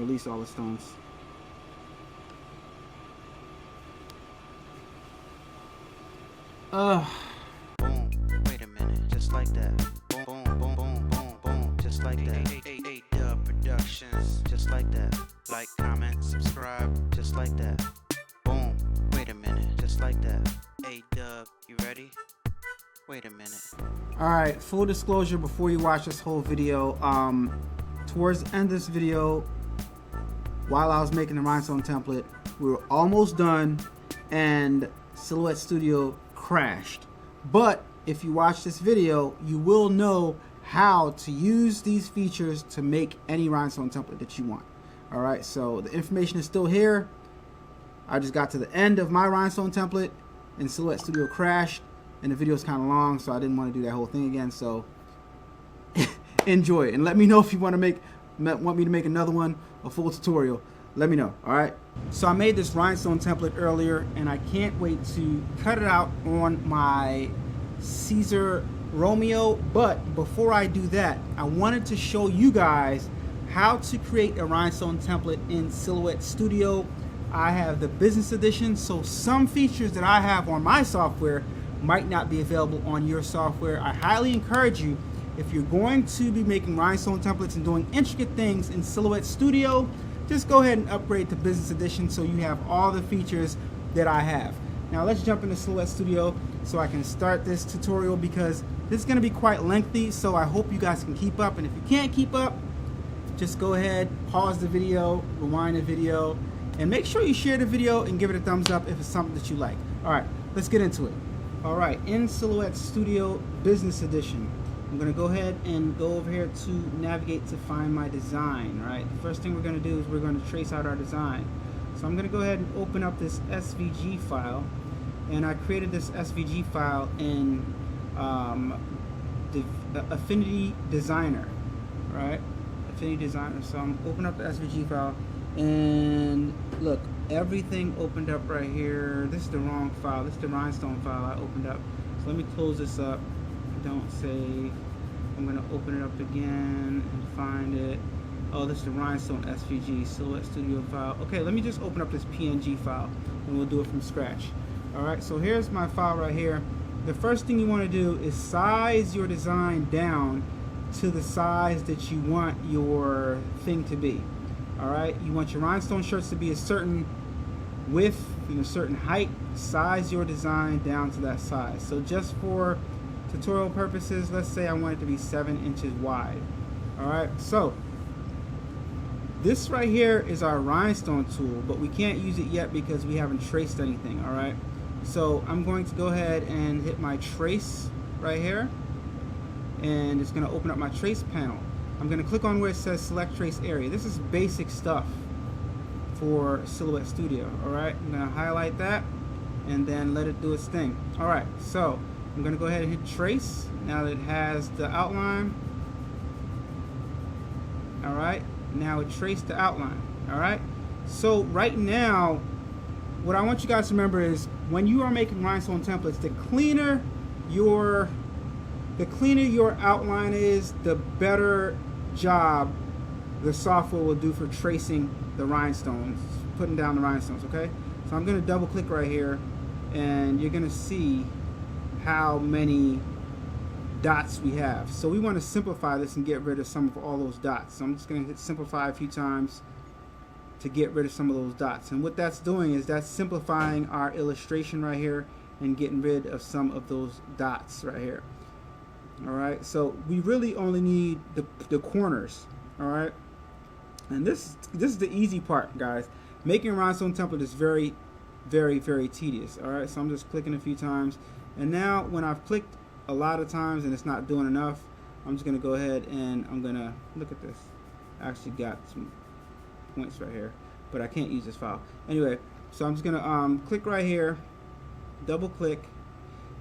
release all the stones. Boom, wait a minute, just like that. Boom, boom, boom, boom, boom, boom, just like that. A-Dubb Productions, just like that. Like, comment, subscribe, just like that. Boom, wait a minute, just like that. A-Dubb, you ready? Wait a minute. Alright, full disclosure before you watch this whole video, towards the end of this video, while I was making the rhinestone template, we were almost done and Silhouette Studio crashed. But if you watch this video, you will know how to use these features to make any rhinestone template that you want. Alright, so the information is still here. I just got to the end of my rhinestone template and Silhouette Studio crashed, and the video is kind of long, so I didn't want to do that whole thing again. So enjoy it, and let me know if you want me to make another one, a full tutorial. Let me know. Alright, so I made this rhinestone template earlier, and I can't wait to cut it out on my Caesar Romeo. But before I do that, I wanted to show you guys how to create a rhinestone template in Silhouette Studio. I have the business edition, so some features that I have on my software might not be available on your software. I highly encourage you, if you're going to be making rhinestone templates and doing intricate things in Silhouette Studio, just go ahead and upgrade to business edition so you have all the features that I have. Now let's jump into Silhouette Studio so I can start this tutorial, because this is going to be quite lengthy, so I hope you guys can keep up. And if you can't keep up, just go ahead, pause the video, rewind the video, and make sure you share the video and give it a thumbs up if it's something that you like. Alright, let's get into it. Alright, in Silhouette Studio Business Edition, I'm going to go ahead and go over here to navigate to find my design. Right, the first thing we're going to do is we're going to trace out our design. So I'm going to go ahead and open up this SVG file, and I created this SVG file in the Affinity Designer. Right, Affinity Designer. So I'm opening up the SVG file, and look, everything opened up right here. This is the wrong file. This is the rhinestone file I opened up. So let me close this up. Don't save. I'm going to open it up again and find it. Oh, this is the rhinestone SVG Silhouette Studio file. Okay, let me just open up this PNG file and we'll do it from scratch. Alright, so here's my file right here. The first thing you want to do is size your design down to the size that you want your thing to be. Alright, you want your rhinestone shirts to be a certain width and a certain height. Size your design down to that size. So just for tutorial purposes, let's say I want it to be 7 inches wide. Alright, so this right here is our rhinestone tool, but we can't use it yet because we haven't traced anything. Alright, so I'm going to go ahead and hit my trace right here, and it's going to open up my trace panel. I'm going to click on where it says select trace area. This is basic stuff for Silhouette Studio. Alright, I'm going to highlight that and then let it do its thing. Alright, so I'm going to go ahead and hit trace now that it has the outline. Alright, now it traced the outline. Alright, so right now what I want you guys to remember is when you are making rhinestone templates, the cleaner your outline is, the better job the software will do for tracing the rhinestones, putting down the rhinestones. Okay, so I'm going to double click right here and you're going to see how many dots we have. So we want to simplify this and get rid of some of all those dots. So I'm just going to hit simplify a few times to get rid of some of those dots. And what that's doing is that's simplifying our illustration right here and getting rid of some of those dots right here. Alright, so we really only need the corners. Alright, and this is the easy part, guys. Making a rhinestone template is very, very, very tedious. Alright, so I'm just clicking a few times. And now when I've clicked a lot of times and it's not doing enough, I'm just going to go ahead and I'm going to look at this. I actually got some points right here, but I can't use this file. Anyway, so I'm just going to click right here, double click,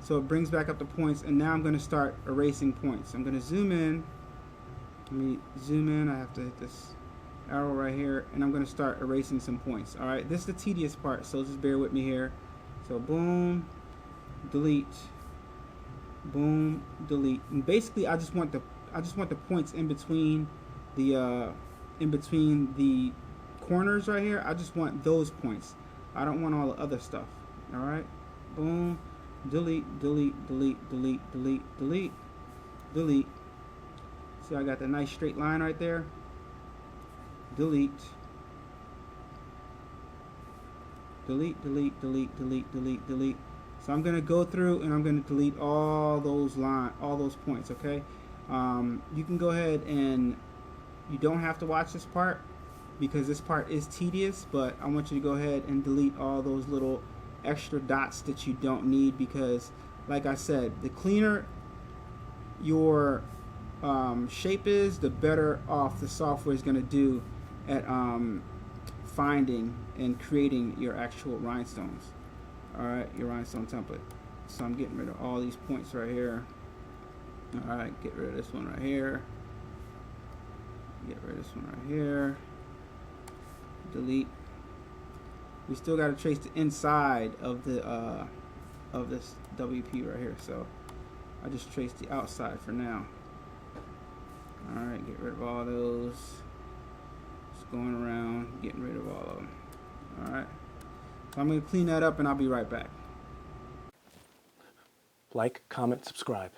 so it brings back up the points, and now I'm going to start erasing points. I'm going to zoom in. Let me zoom in. I have to hit this arrow right here, and I'm going to start erasing some points. All right, this is the tedious part, so just bear with me here. So boom, delete, boom, delete, and basically I just want the points in between the corners right here, I just want those points. I don't want all the other stuff. All right, boom, delete, delete, delete, delete, delete, delete, delete. See, I got the nice straight line right there. Delete, delete, delete, delete, delete, delete, delete. So I'm gonna go through and I'm gonna delete all those points. Okay, you can go ahead and you don't have to watch this part because this part is tedious, but I want you to go ahead and delete all those little extra dots that you don't need, because like I said, the cleaner your shape is, the better off the software is going to do at finding and creating your actual rhinestones. Alright, your rhinestone template. So I'm getting rid of all these points right here. Alright, get rid of this one right here. Get rid of this one right here. Delete. We still got to trace the inside of the of this WP right here, so I just traced the outside for now. Alright, get rid of all those. Just going around, getting rid of all of them. Alright, so I'm going to clean that up and I'll be right back. Like, comment, subscribe.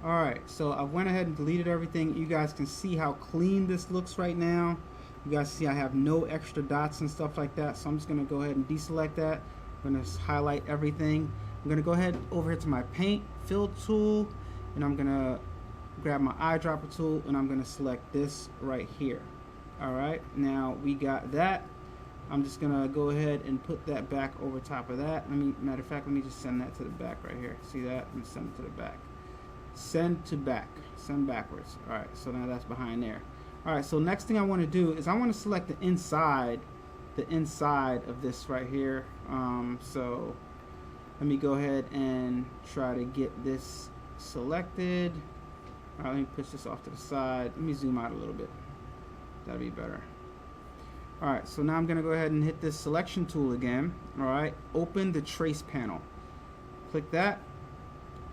Alright, so I went ahead and deleted everything. You guys can see how clean this looks right now. You guys see I have no extra dots and stuff like that, so I'm just going to go ahead and deselect that. I'm going to highlight everything. I'm going to go ahead over here to my paint fill tool, and I'm going to grab my eyedropper tool and I'm going to select this right here. Alright, now we got that. I'm just going to go ahead and put that back over top of that. Matter of fact, let me just send that to the back right here. See that? And send it to the back. Send to back. Send backwards. Alright, so now that's behind there. Alright, so next thing I want to do is I want to select the inside of this right here. So let me go ahead and try to get this selected. Alright, let me push this off to the side. Let me zoom out a little bit. That'll be better. Alright, so now I'm going to go ahead and hit this selection tool again. Alright, open the trace panel. Click that.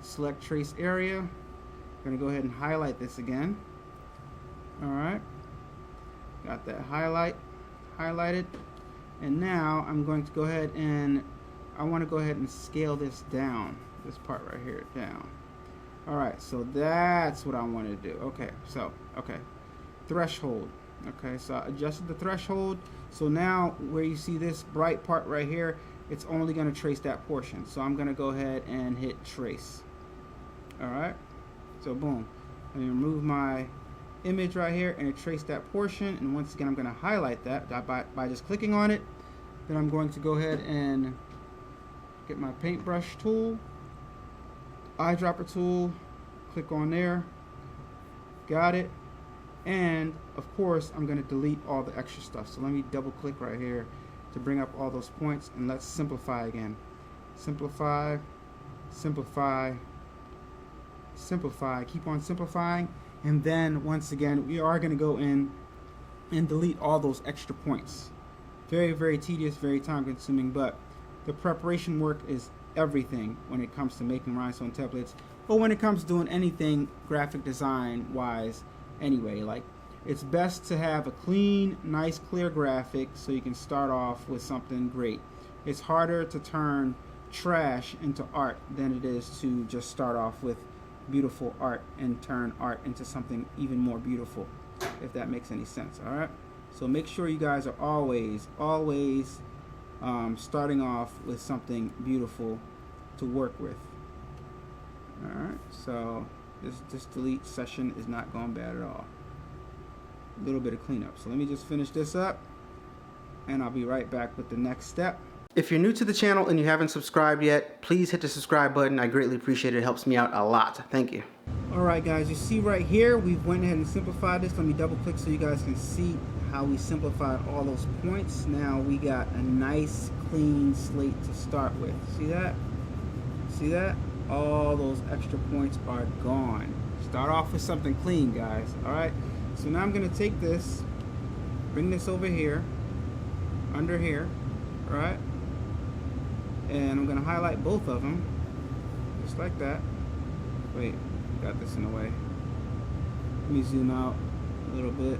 Select trace area. I'm going to go ahead and highlight this again. Alright, got that highlighted, and now I'm going to go ahead and I want to go ahead and scale this down, this part right here down. Alright, so that's what I want to do. Okay, threshold. Okay, so I adjusted the threshold, so now where you see this bright part right here, it's only going to trace that portion. So I'm going to go ahead and hit trace. Alright, so boom, let me remove my image right here and trace that portion, and once again I'm going to highlight that by just clicking on it. Then I'm going to go ahead and get my paintbrush tool, eyedropper tool, click on there, got it, and of course I'm going to delete all the extra stuff. So let me double click right here to bring up all those points, and let's simplify again. Simplify, simplify, simplify, keep on simplifying. And then once again we are going to go in and delete all those extra points. Very, very tedious, very time consuming, but the preparation work is everything when it comes to making rhinestone templates, or when it comes to doing anything graphic design wise anyway. Like, it's best to have a clean, nice, clear graphic so you can start off with something great. It's harder to turn trash into art than it is to just start off with beautiful art and turn art into something even more beautiful, if that makes any sense. Alright, so make sure you guys are always starting off with something beautiful to work with. Alright, so this delete session is not going bad at all. A little bit of cleanup, so let me just finish this up and I'll be right back with the next step. If you're new to the channel and you haven't subscribed yet, please hit the subscribe button. I greatly appreciate it. It helps me out a lot. Thank you. Alright guys, you see right here, we've went ahead and simplified this. Let me double click so you guys can see how we simplified all those points. Now we got a nice clean slate to start with. See that? See that? All those extra points are gone. Start off with something clean, guys. Alright, so now I'm going to take this, bring this over here, under here, alright? And I'm going to highlight both of them, just like that. Wait, got this in the way. Let me zoom out a little bit.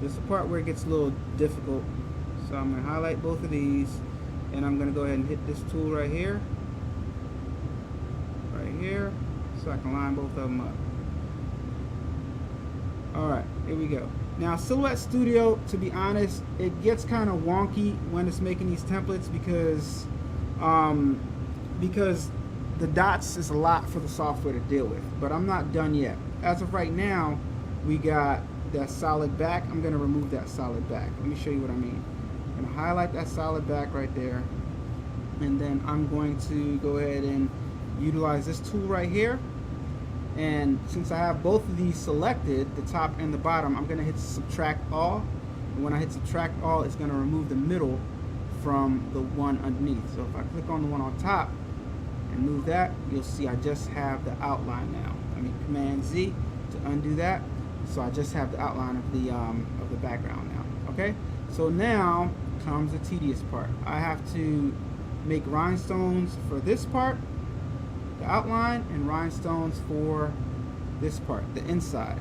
This is the part where it gets a little difficult. So I'm going to highlight both of these, and I'm going to go ahead and hit this tool right here, so I can line both of them up. Alright, here we go. Now Silhouette Studio, to be honest, it gets kind of wonky when it's making these templates because the dots is a lot for the software to deal with. But I'm not done yet. As of right now, we got that solid back. I'm going to remove that solid back. Let me show you what I mean. I'm going to highlight that solid back right there, and then I'm going to go ahead and utilize this tool right here. And since I have both of these selected, the top and the bottom, I'm going to hit subtract all. And when I hit subtract all, it's going to remove the middle from the one underneath. So if I click on the one on top and move that, you'll see I just have the outline now. I mean Command Z to undo that. So I just have the outline of the background now. Okay. So now comes the tedious part. I have to make rhinestones for this part, the outline, and rhinestones for this part, the inside.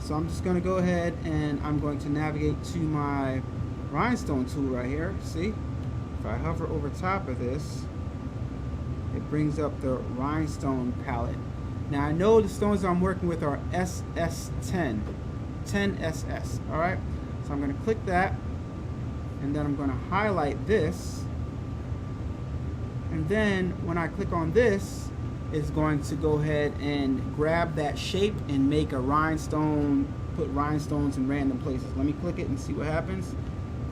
So I'm just going to go ahead and I'm going to navigate to my rhinestone tool right here. See, if I hover over top of this, it brings up the rhinestone palette. Now I know the stones that I'm working with are SS10, 10SS. All right, so I'm going to click that, and then I'm going to highlight this, and then when I click on this, is going to go ahead and grab that shape and make a rhinestone, put rhinestones in random places. Let me click it and see what happens.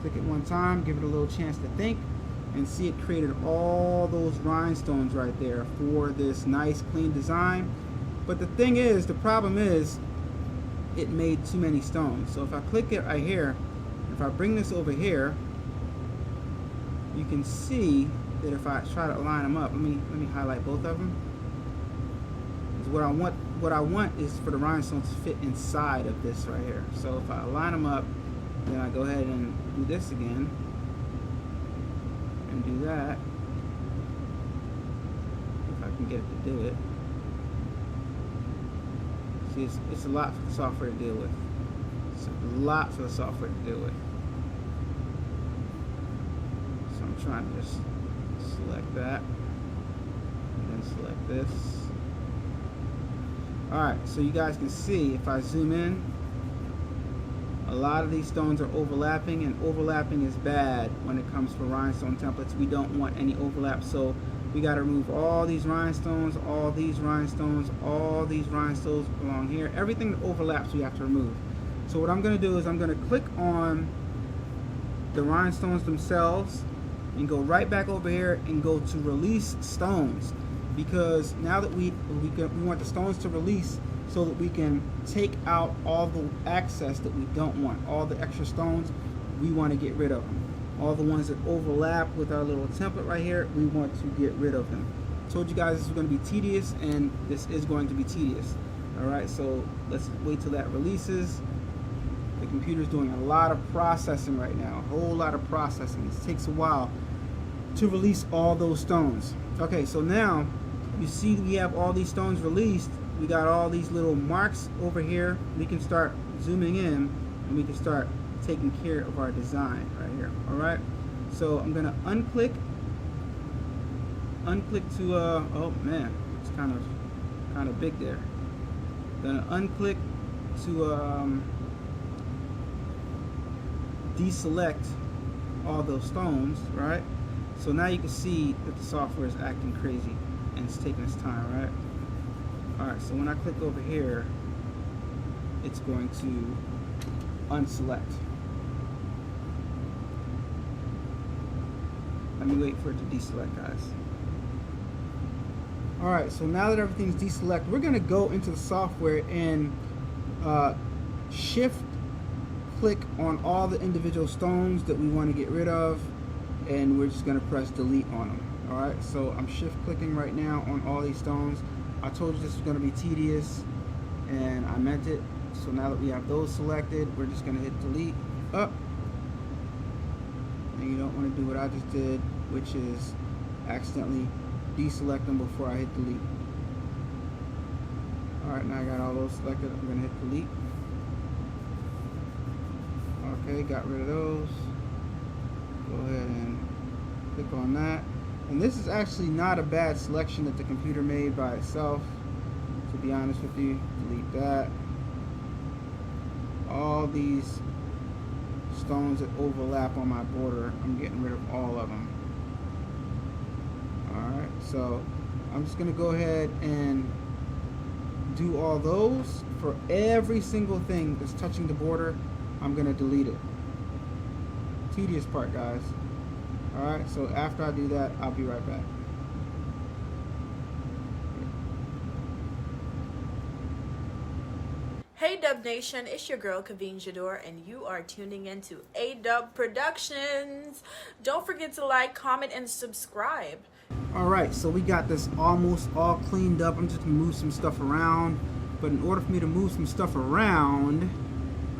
Click it one time, give it a little chance to think, and see it created all those rhinestones right there for this nice clean design. But the thing is, the problem is, it made too many stones. So if I click it right here, if I bring this over here, you can see that if I try to line them up, let me highlight both of them. What I want is for the rhinestones to fit inside of this right here. So if I line them up, then I go ahead and do this again, and do that. If I can get it to do it. See, it's a lot for the software to deal with. It's a lot for the software to deal with. So I'm trying to just select that, and then select this. Alright, so you guys can see, if I zoom in, a lot of these stones are overlapping, and overlapping is bad when it comes for rhinestone templates. We don't want any overlap, so we got to remove all these rhinestones, all these rhinestones, all these rhinestones along here. Everything that overlaps we have to remove. So what I'm going to do is I'm going to click on the rhinestones themselves and go right back over here and go to release stones, because now that we want the stones to release so that we can take out all the excess that we don't want. All the extra stones, we want to get rid of them. All the ones that overlap with our little template right here, we want to get rid of them. I told you guys this is going to be tedious, and this is going to be tedious. Alright, so let's wait till that releases. The computer's doing a lot of processing right now, a whole lot of processing. It takes a while to release all those stones. Okay, so now you see we have all these stones released. We got all these little marks over here. We can start zooming in, and we can start taking care of our design right here. Alright, so I'm gonna unclick to oh man, it's kind of big there. Gonna unclick to deselect all those stones, right? So now you can see that the software is acting crazy and it's taking its time, right? Alright, so when I click over here, it's going to unselect. Let me wait for it to deselect, guys. Alright, so now that everything's deselect, we're going to go into the software and shift click on all the individual stones that we want to get rid of, and we're just going to press delete on them. Alright, so I'm shift clicking right now on all these stones. I told you this was going to be tedious, and I meant it. So now that we have those selected, we're just going to hit delete up. And you don't want to do what I just did, which is accidentally deselect them before I hit delete. Alright, now I got all those selected. I'm going to hit delete. Okay, got rid of those. Go ahead and click on that. And this is actually not a bad selection that the computer made by itself, to be honest with you. Delete that. All these stones that overlap on my border, I'm getting rid of all of them. Alright, so I'm just going to go ahead and do all those. For every single thing that's touching the border, I'm going to delete it. Tedious part, guys. Alright, so after I do that, I'll be right back. Hey Dub Nation, it's your girl Kaveen Jador, and you are tuning into A-Dubb Productions. Don't forget to like, comment, and subscribe. Alright, so we got this almost all cleaned up. I'm just going to move some stuff around. But in order for me to move some stuff around,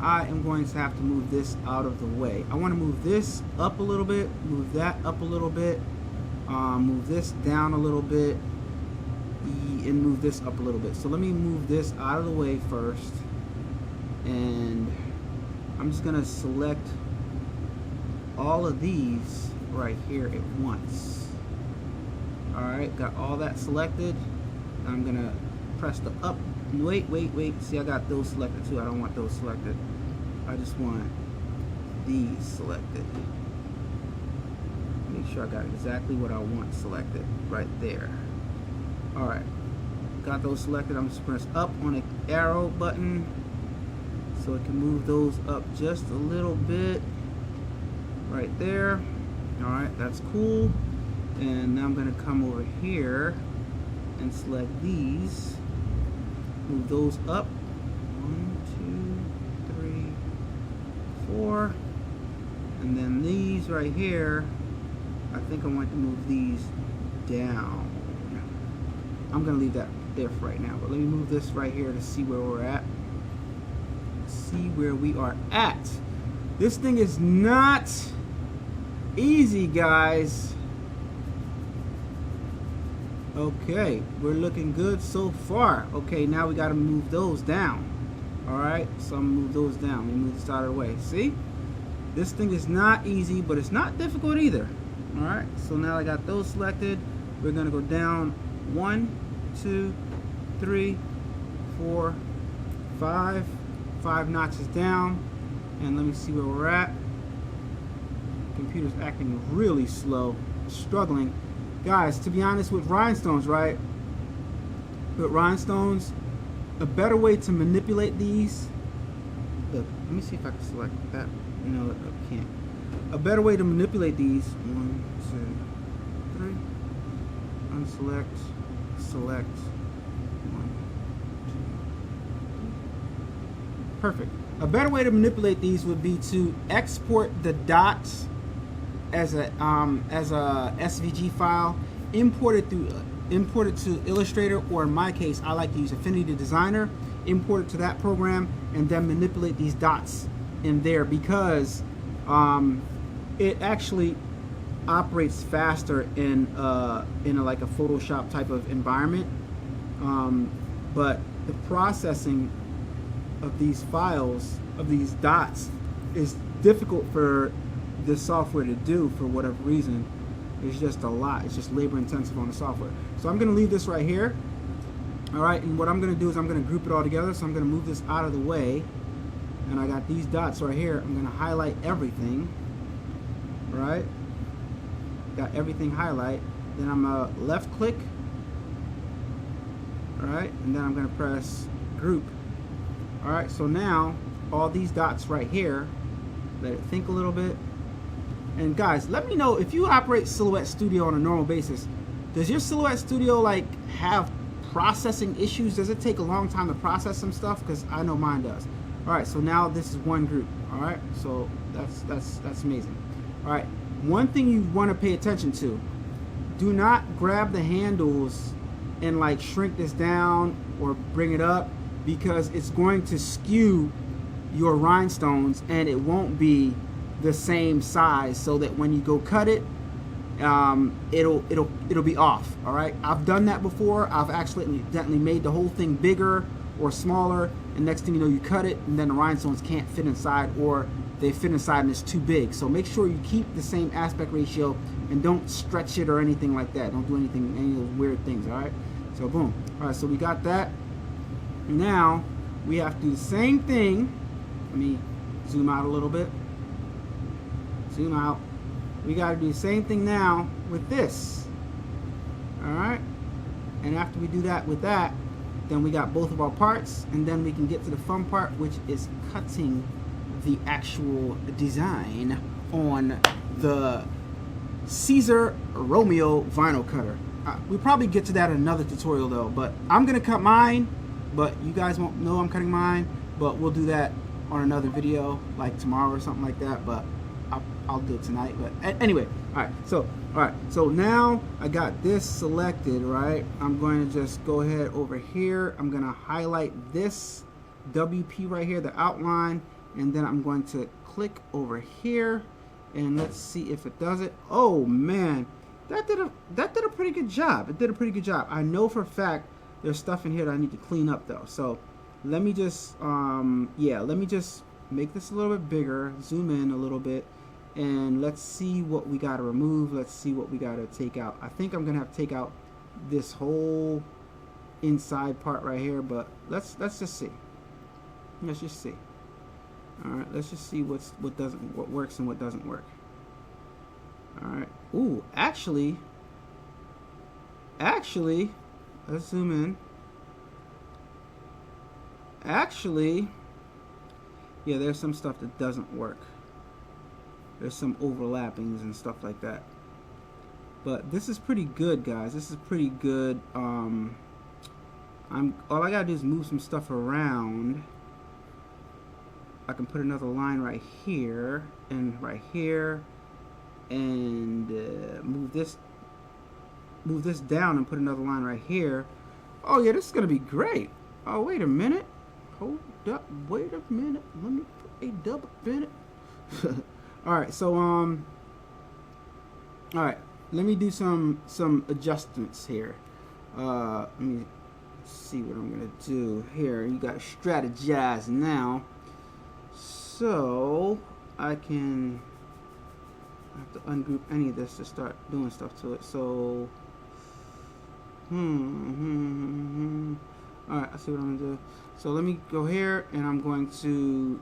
I am going to have to move this out of the way. I want to move this up a little bit, move that up a little bit, move this down a little bit, and move this up a little bit. So let me move this out of the way first. And I'm just going to select all of these right here at once. Alright, got all that selected. I'm going to press the up. Wait. See, I got those selected too. I don't want those selected. I just want these selected. Make sure I got exactly what I want selected right there. Alright, got those selected. I'm just press up on the arrow button so it can move those up just a little bit right there. Alright, that's cool. And now I'm going to come over here and select these, move those up. 1, 2, 3, 4. And then these right here, I think I want to move these down. I'm going to leave that there for right now, but let me move this right here to see where we're at. See where we are at. This thing is not easy, guys. Okay, we're looking good so far. Okay, now we got to move those down. Alright, so I'm going to move those down. Let me move this out of the way. See? This thing is not easy, but it's not difficult either. Alright, so now I got those selected. We're going to go down 1, 2, 3, 4, 5. 5 notches down. And let me see where we're at. Computer's acting really slow. Struggling. Guys, to be honest, with rhinestones, right? With rhinestones, a better way to manipulate these. Look, let me see if I can select that. No, I can't. A better way to manipulate these. 1, 2, 3. Unselect. Select. 1, 2. Perfect. A better way to manipulate these would be to export the dots as a SVG file, import it to Illustrator, or in my case, I like to use Affinity Designer. Import it to that program, and then manipulate these dots in there, because it actually operates faster in like a Photoshop type of environment. But the processing of these files, of these dots, is difficult for this software to do for whatever reason. It's just a lot. It's just labor intensive on the software. So I'm going to leave this right here. Alright, and what I'm going to do is I'm going to group it all together. So I'm going to move this out of the way. And I got these dots right here. I'm going to highlight everything. Right? Got everything highlight. Then I'm going to left click. Alright, and then I'm going to press group. Alright, so now all these dots right here, let it think a little bit. And guys, let me know if you operate Silhouette Studio on a normal basis. Does your Silhouette Studio like have processing issues? Does it take a long time to process some stuff? Because I know mine does. Alright, so now this is one group. Alright, so that's amazing. Alright, one thing you want to pay attention to, do not grab the handles and like shrink this down or bring it up, because it's going to skew your rhinestones and it won't be the same size, so that when you go cut it, it'll be off. All right, I've done that before. I've accidentally made the whole thing bigger or smaller, and next thing you know, you cut it and then the rhinestones can't fit inside, or they fit inside and it's too big. So make sure you keep the same aspect ratio and don't stretch it or anything like that. Don't do any of those weird things, all right? So boom. All right, so we got that. Now we have to do the same thing. Let me zoom out a little bit. Zoom out. We got to do the same thing now with this. All right? And after we do that with that, then we got both of our parts, and then we can get to the fun part, which is cutting the actual design on the Caesar Romeo vinyl cutter. We'll probably get to that in another tutorial though, but I'm gonna cut mine, but you guys won't know I'm cutting mine, but we'll do that on another video like tomorrow or something like that, but I'll do it tonight. But anyway, all right, so now I got this selected, right? I'm going to just go ahead over here. I'm going to highlight this WP right here, the outline, and then I'm going to click over here, and let's see if it does it. Oh man, that did a pretty good job. It did a pretty good job. I know for a fact there's stuff in here that I need to clean up though. So let me just let me just make this a little bit bigger, zoom in a little bit, and let's see what we got to remove. Let's see what we got to take out. I think I'm gonna have to take out this whole inside part right here, but let's just see. Let's just see. All right, let's just see what works and what doesn't work. All right. Ooh, actually, let's zoom in. Actually, yeah, there's some stuff that doesn't work. There's some overlappings and stuff like that. But this is pretty good, guys. This is pretty good. All I gotta do is move some stuff around. I can put another line right here and right here, and move this down and put another line right here. Oh yeah, this is gonna be great. Oh, wait a minute. Hold up. Wait a minute. Let me put A-Dubb in it. All right, so all right, let me do some adjustments here. Let me see what I'm gonna do here. You gotta strategize now. So I have to ungroup any of this to start doing stuff to it. So all right, I see what I'm gonna do. So let me go here, and I'm going to,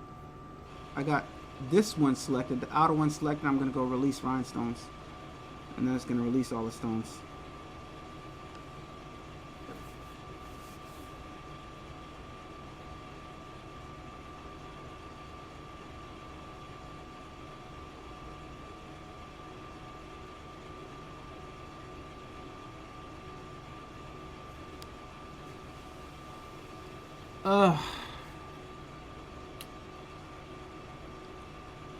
I got this one selected, the outer one selected. I'm going to go release rhinestones, and then it's going to release all the stones.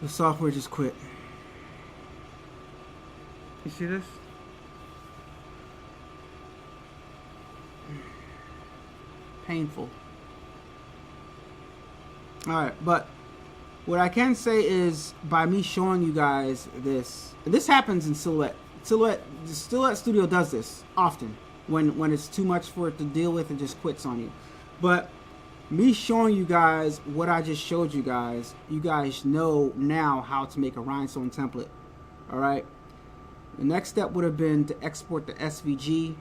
The software just quit. You see this? Painful. Alright, but what I can say is, by me showing you guys this, and this happens in Silhouette. The Silhouette Studio does this often. When it's too much for it to deal with, it just quits on you. But me showing you guys what I just showed you guys know now how to make a rhinestone template. All right. The next step would have been to export the SVG,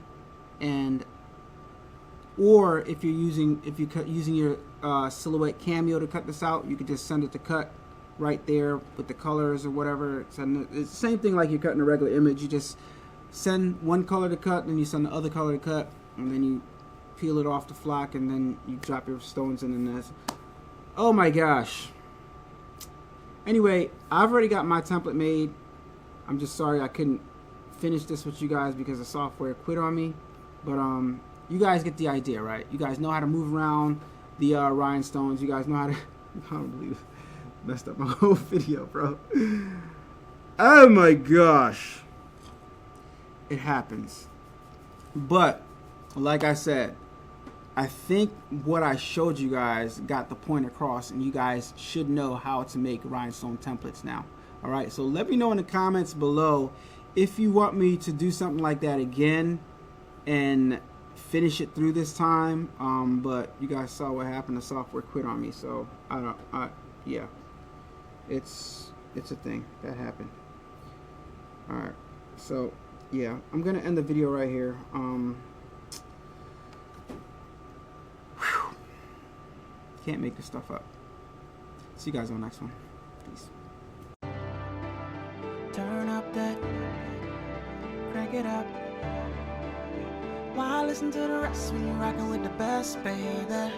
or if you're using your Silhouette Cameo to cut this out, you could just send it to cut right there with the colors or whatever. It's the same thing like you're cutting a regular image. You just send one color to cut, then you send the other color to cut, and then you peel it off the flock, and then you drop your stones in, and that's, oh my gosh. Anyway, I've already got my template made. I'm just sorry I couldn't finish this with you guys because the software quit on me. But you guys get the idea, right? You guys know how to move around the rhinestones. You guys know how to. I don't believe it. Messed up my whole video, bro. Oh my gosh. It happens. But like I said, I think what I showed you guys got the point across, and you guys should know how to make rhinestone templates now. All right, so let me know in the comments below if you want me to do something like that again and finish it through this time. But you guys saw what happened. The software quit on me, so yeah. it's a thing that happened. All right, so yeah, I'm gonna end the video right here. Can't make this stuff up. See you guys on the next one. Peace. Turn up that, crank it up. Why listen to the rest when you're rocking with the best, baby?